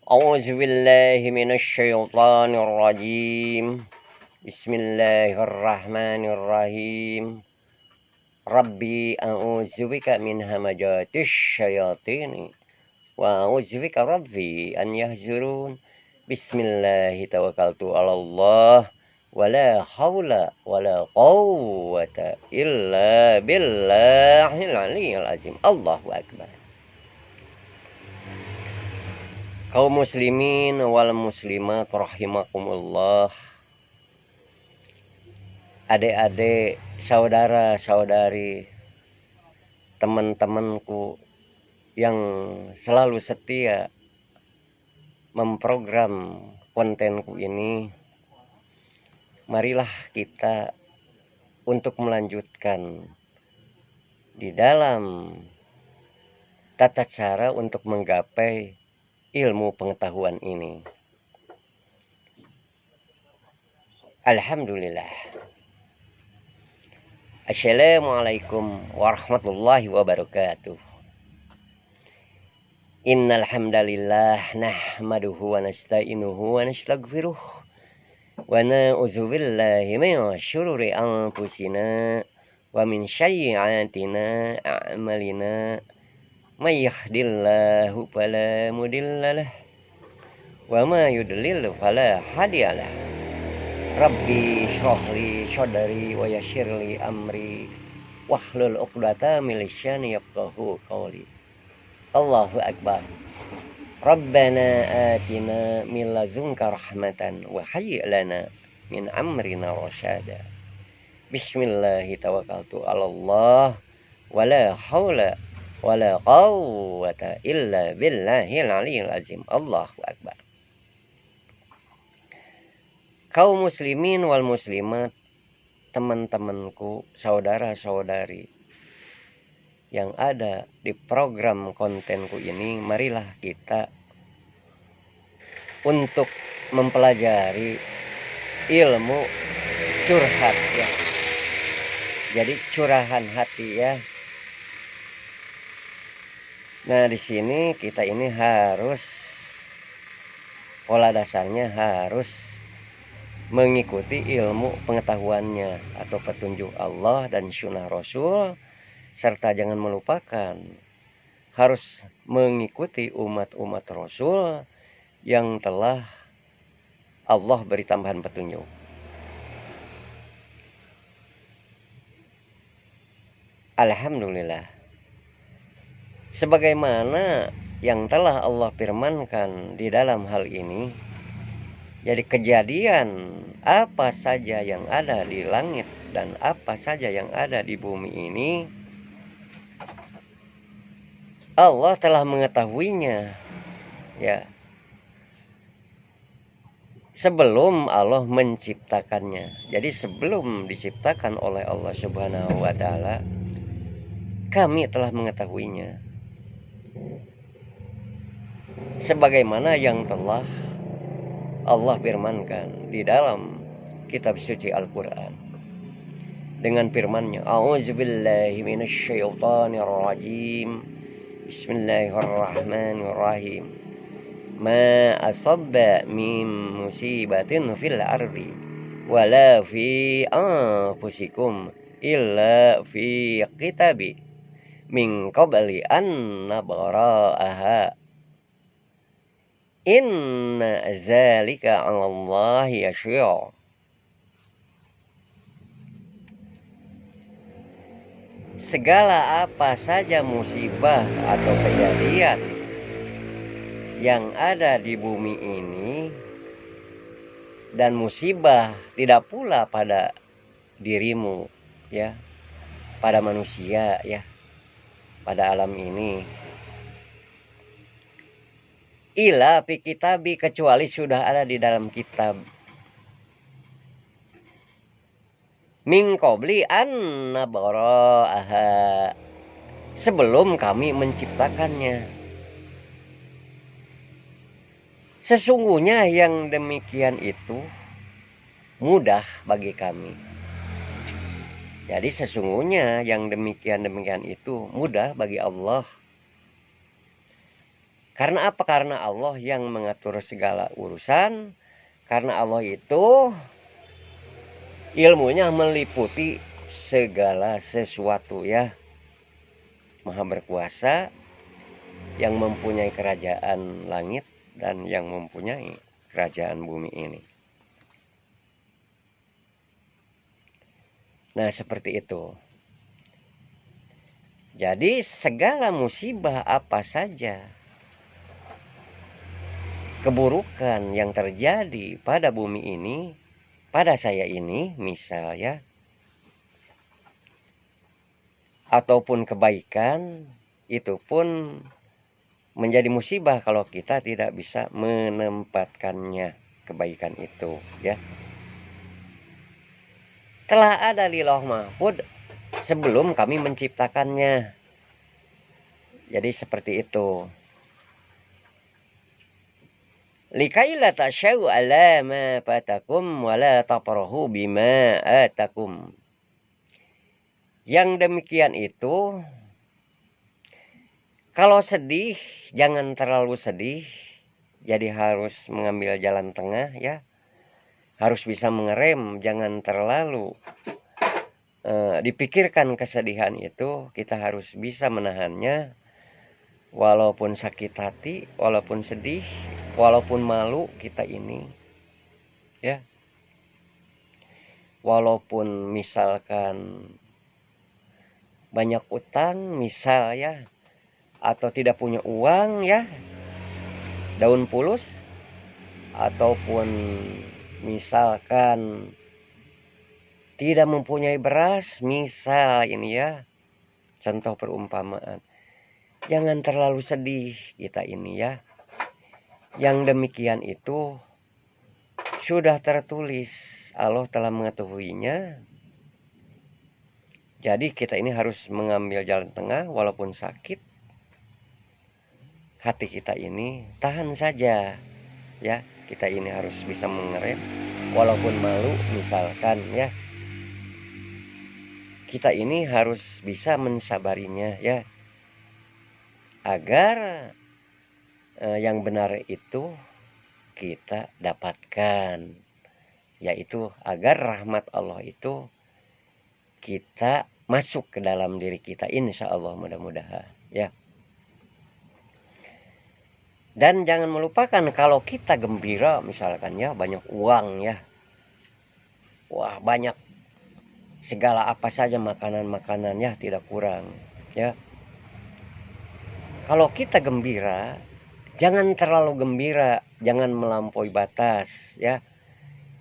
أعوذ بالله من الشيطان الرجيم. بسم الله الرحمن الرحيم. ربي أعوذ بك من همجات الشياطين وأعوذ بك ربي أن يحضرون. بسم الله توكلت على الله ولا حول ولا قوة إلا بالله العلي العظيم. الله أكبر. Kaum muslimin wal muslimat rahimakumullah. Adik-adik, saudara-saudari, teman-temanku yang selalu setia memprogram kontenku ini, marilah kita untuk melanjutkan di dalam tata cara untuk menggapai ilmu pengetahuan ini. Alhamdulillah. Assalamualaikum warahmatullahi wabarakatuh. Innal hamdalillah nahmaduhu wa nasta'inuhu wa nastaghfiruh wa na'udzu billahi min syururi anfusina wa min sayyi'atina a'malina. May yahdihillahu fala mudhillalah wa may yudlil fala hadiyalah. Rabbi shrahli sadri wa yassirli amri wahlul 'uqdatam min lisani yafqahu qawli. Allahu akbar. Rabbana atina min ladzunka rahmatan wa hayyi' lana min amrina rasyada. Bismillah tawakkaltu 'alallah wala haula wala quwwata illa billahil aliyyil azim. Allahu akbar. Kaum muslimin wal muslimat, teman-temanku, saudara-saudari yang ada di program kontenku ini, marilah kita untuk mempelajari ilmu curhat ya. Jadi curahan hati ya. Nah, di sini kita ini harus pola dasarnya harus mengikuti ilmu pengetahuannya atau petunjuk Allah dan sunnah Rasul, serta jangan melupakan harus mengikuti umat-umat Rasul yang telah Allah beri tambahan petunjuk. Alhamdulillah. Sebagaimana yang telah Allah firmankan di dalam hal ini, jadi kejadian apa saja yang ada di langit dan apa saja yang ada di bumi ini, Allah telah mengetahuinya ya sebelum Allah menciptakannya. Jadi sebelum diciptakan oleh Allah Subhanahu wa taala, kami telah mengetahuinya. Sebagaimana yang telah Allah firmankan di dalam kitab suci Al-Quran dengan firman-Nya, A'udzubillahi minasyaitonir rajim. Bismillahirrahmanirrahim. Ma asabba min musibatin fil ardi wala fi anfusikum illa fi kitabi min qabli an nabra'aha. Inna zalika 'alallahi yasir. Segala apa saja musibah atau kejadian yang ada di bumi ini, dan musibah tidak pula pada dirimu ya, pada manusia ya, pada alam ini, ila fi kitabi, kecuali sudah ada di dalam kitab, min qabli an nabra'aha, sebelum kami menciptakannya. Sesungguhnya yang demikian itu mudah bagi kami. Jadi sesungguhnya yang demikian itu mudah bagi Allah. Karena apa? Karena Allah yang mengatur segala urusan. Karena Allah itu ilmunya meliputi segala sesuatu ya. Maha berkuasa, yang mempunyai kerajaan langit dan yang mempunyai kerajaan bumi ini. Nah, seperti itu. Jadi segala musibah apa saja, keburukan yang terjadi pada bumi ini, pada saya ini misal ya, ataupun kebaikan, itu pun menjadi musibah kalau kita tidak bisa menempatkannya, kebaikan itu ya. Telah ada di Lauh Mahfuz sebelum kami menciptakannya. Jadi seperti itu. Likaila tasyau ala ma fatakum wa la tafrahu bima atakum. Yang demikian itu, kalau sedih jangan terlalu sedih. Jadi harus mengambil jalan tengah ya. Harus bisa mengerem, jangan terlalu dipikirkan kesedihan itu. Kita harus bisa menahannya. Walaupun sakit hati, walaupun sedih, walaupun malu kita ini ya. Walaupun misalkan banyak utang misal ya, atau tidak punya uang ya, daun pulus, ataupun misalkan tidak mempunyai beras misal ini ya, contoh perumpamaan. Jangan terlalu sedih kita ini ya. Yang demikian itu sudah tertulis, Allah telah mengetahuinya. Jadi kita ini harus mengambil jalan tengah walaupun sakit. Hati kita ini tahan saja ya. Kita ini harus bisa mengerem walaupun malu misalkan ya. Kita ini harus bisa mensabarinya ya. Agar yang benar itu kita dapatkan, yaitu agar rahmat Allah itu kita masuk ke dalam diri kita, insya Allah mudah-mudahan ya. Dan jangan melupakan kalau kita gembira misalkan ya, banyak uang ya, wah banyak segala apa saja makanan-makanan ya, tidak kurang ya. Kalau kita gembira, jangan terlalu gembira, jangan melampaui batas ya.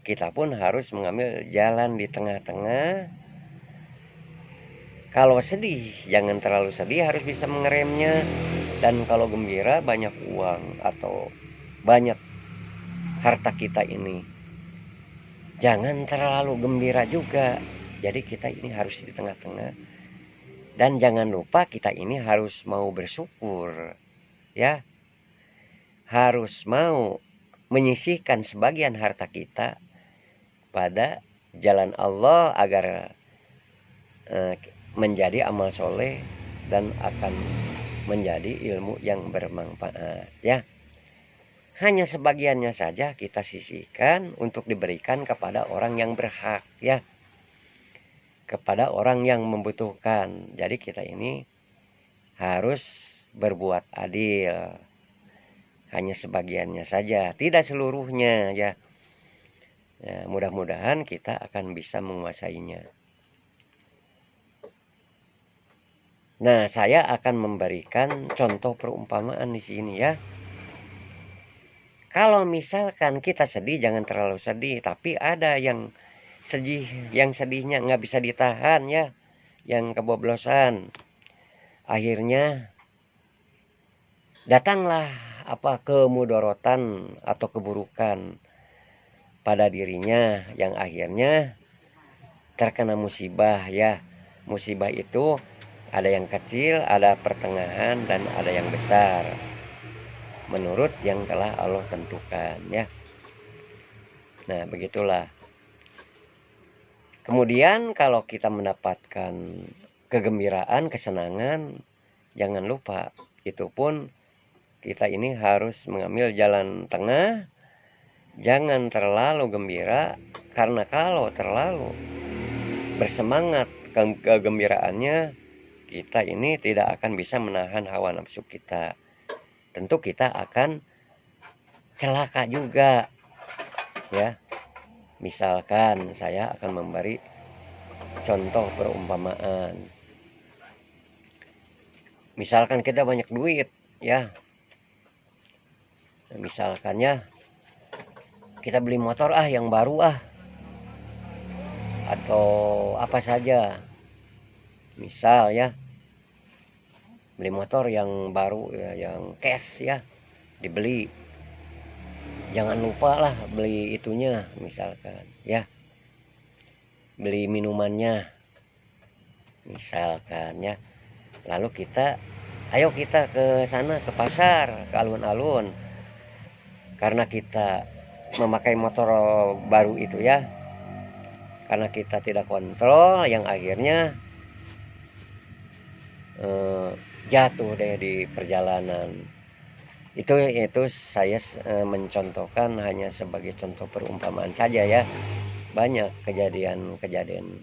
Kita pun harus mengambil jalan di tengah-tengah. Kalau sedih, jangan terlalu sedih, harus bisa mengeremnya. Dan kalau gembira, banyak uang atau banyak harta kita ini, jangan terlalu gembira juga. Jadi kita ini harus di tengah-tengah. Dan jangan lupa kita ini harus mau bersyukur ya. Harus mau menyisihkan sebagian harta kita pada jalan Allah agar menjadi amal soleh dan akan menjadi ilmu yang bermanfaat ya. Hanya sebagiannya saja kita sisihkan untuk diberikan kepada orang yang berhak ya, kepada orang yang membutuhkan. Jadi kita ini harus berbuat adil, hanya sebagiannya saja, tidak seluruhnya ya. Ya, mudah-mudahan kita akan bisa menguasainya. Nah, saya akan memberikan contoh perumpamaan di sini ya. Kalau misalkan kita sedih, jangan terlalu sedih. Tapi ada yang sedih, yang sedihnya nggak bisa ditahan ya, yang keboblosan. Akhirnya datanglah kemudorotan atau keburukan pada dirinya, yang akhirnya terkena musibah ya. Musibah itu ada yang kecil, ada pertengahan, dan ada yang besar. Menurut yang telah Allah tentukan ya. Nah, begitulah. Kemudian kalau kita mendapatkan kegembiraan, kesenangan, jangan lupa itu pun kita ini harus mengambil jalan tengah, jangan terlalu gembira, karena kalau terlalu bersemangat kegembiraannya, kita ini tidak akan bisa menahan hawa nafsu kita. Tentu kita akan celaka juga, ya. Misalkan saya akan memberi contoh perumpamaan. Misalkan kita banyak duit, ya. Misalkan ya, kita beli motor yang baru atau apa saja. Misal ya, beli motor yang baru ya, yang cash ya, dibeli. Jangan lupa lah beli itunya, misalkan ya. Beli minumannya, misalkan ya. Lalu ayo kita ke sana, ke pasar, ke alun-alun. Karena kita memakai motor baru itu ya, karena kita tidak kontrol, yang akhirnya jatuh deh di perjalanan. Itu saya mencontohkan hanya sebagai contoh perumpamaan saja ya. Banyak kejadian-kejadian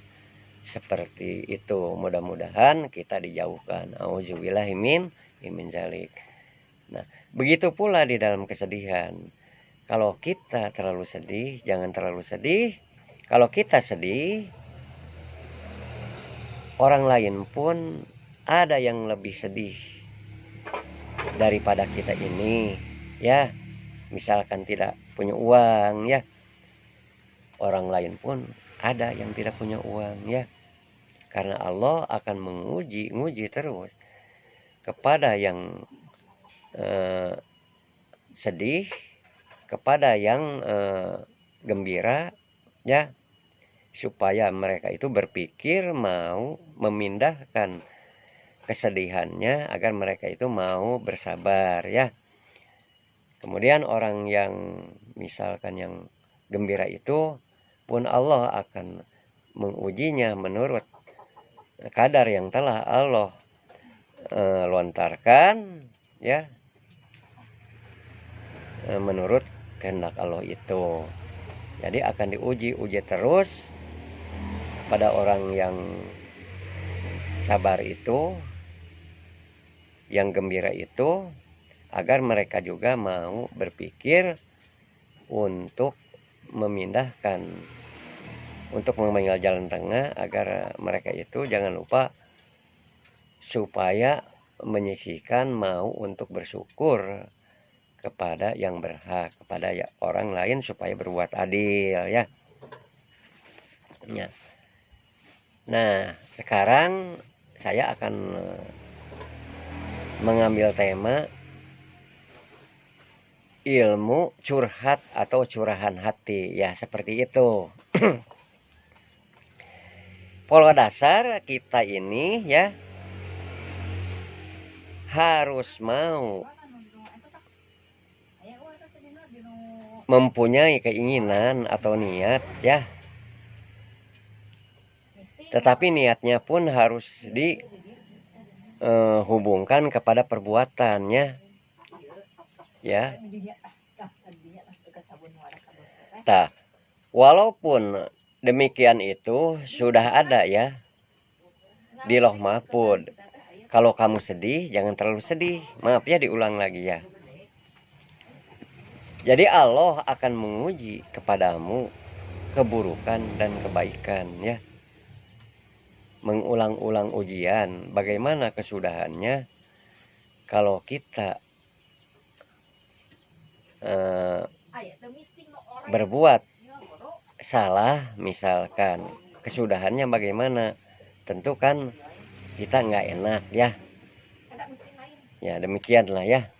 seperti itu. Mudah-mudahan kita dijauhkan. Auzubillahi min zalik. Nah, begitu pula di dalam kesedihan. Kalau kita terlalu sedih, jangan terlalu sedih. Kalau kita sedih, orang lain pun ada yang lebih sedih daripada kita ini, ya. Misalkan tidak punya uang, ya. Orang lain pun ada yang tidak punya uang, ya. Karena Allah akan menguji terus kepada yang sedih, kepada yang gembira, ya, supaya mereka itu berpikir mau memindahkan kesedihannya agar mereka itu mau bersabar, ya. Kemudian orang yang misalkan yang gembira itu pun Allah akan mengujinya menurut kadar yang telah Allah lontarkan, ya, menurut kehendak Allah itu. Jadi akan diuji terus pada orang yang sabar itu, yang gembira itu, agar mereka juga mau berpikir untuk memindahkan, untuk mengambil jalan tengah, agar mereka itu jangan lupa supaya menyisihkan mau untuk bersyukur kepada yang berhak, kepada orang lain, supaya berbuat adil, ya. Nah, sekarang saya akan mengambil tema ilmu curhat atau curahan hati, ya, seperti itu. Pola dasar kita ini, ya, harus mau mempunyai keinginan atau niat, ya. Tetapi niatnya pun harus dihubungkan kepada perbuatannya, ya. Nah, walaupun demikian itu sudah ada, ya, di Lauh Mahfuz. Kalau kamu sedih, jangan terlalu sedih. Maaf ya, diulang lagi ya. Jadi Allah akan menguji kepadamu keburukan dan kebaikan, ya. Mengulang-ulang ujian. Bagaimana kesudahannya kalau kita berbuat salah, misalkan, kesudahannya bagaimana? Tentu kan kita nggak enak, ya. Ya, demikianlah, ya.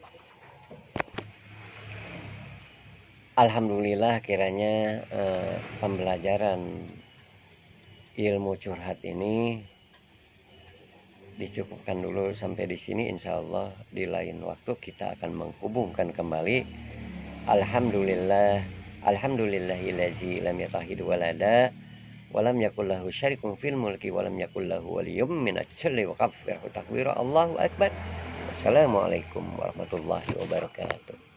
Alhamdulillah kiranya pembelajaran ilmu curhat ini dicukupkan dulu sampai di sini. Insya Allah di lain waktu kita akan menghubungkan kembali. Alhamdulillahillazi lam yattakhidh walada walam yakul lahu syarikun fil mulki walam yakul lahu waliyyun minadh-dhilli wa kabbirhu takbira. Allahu akbar. Wassalamualaikum warahmatullahi wabarakatuh.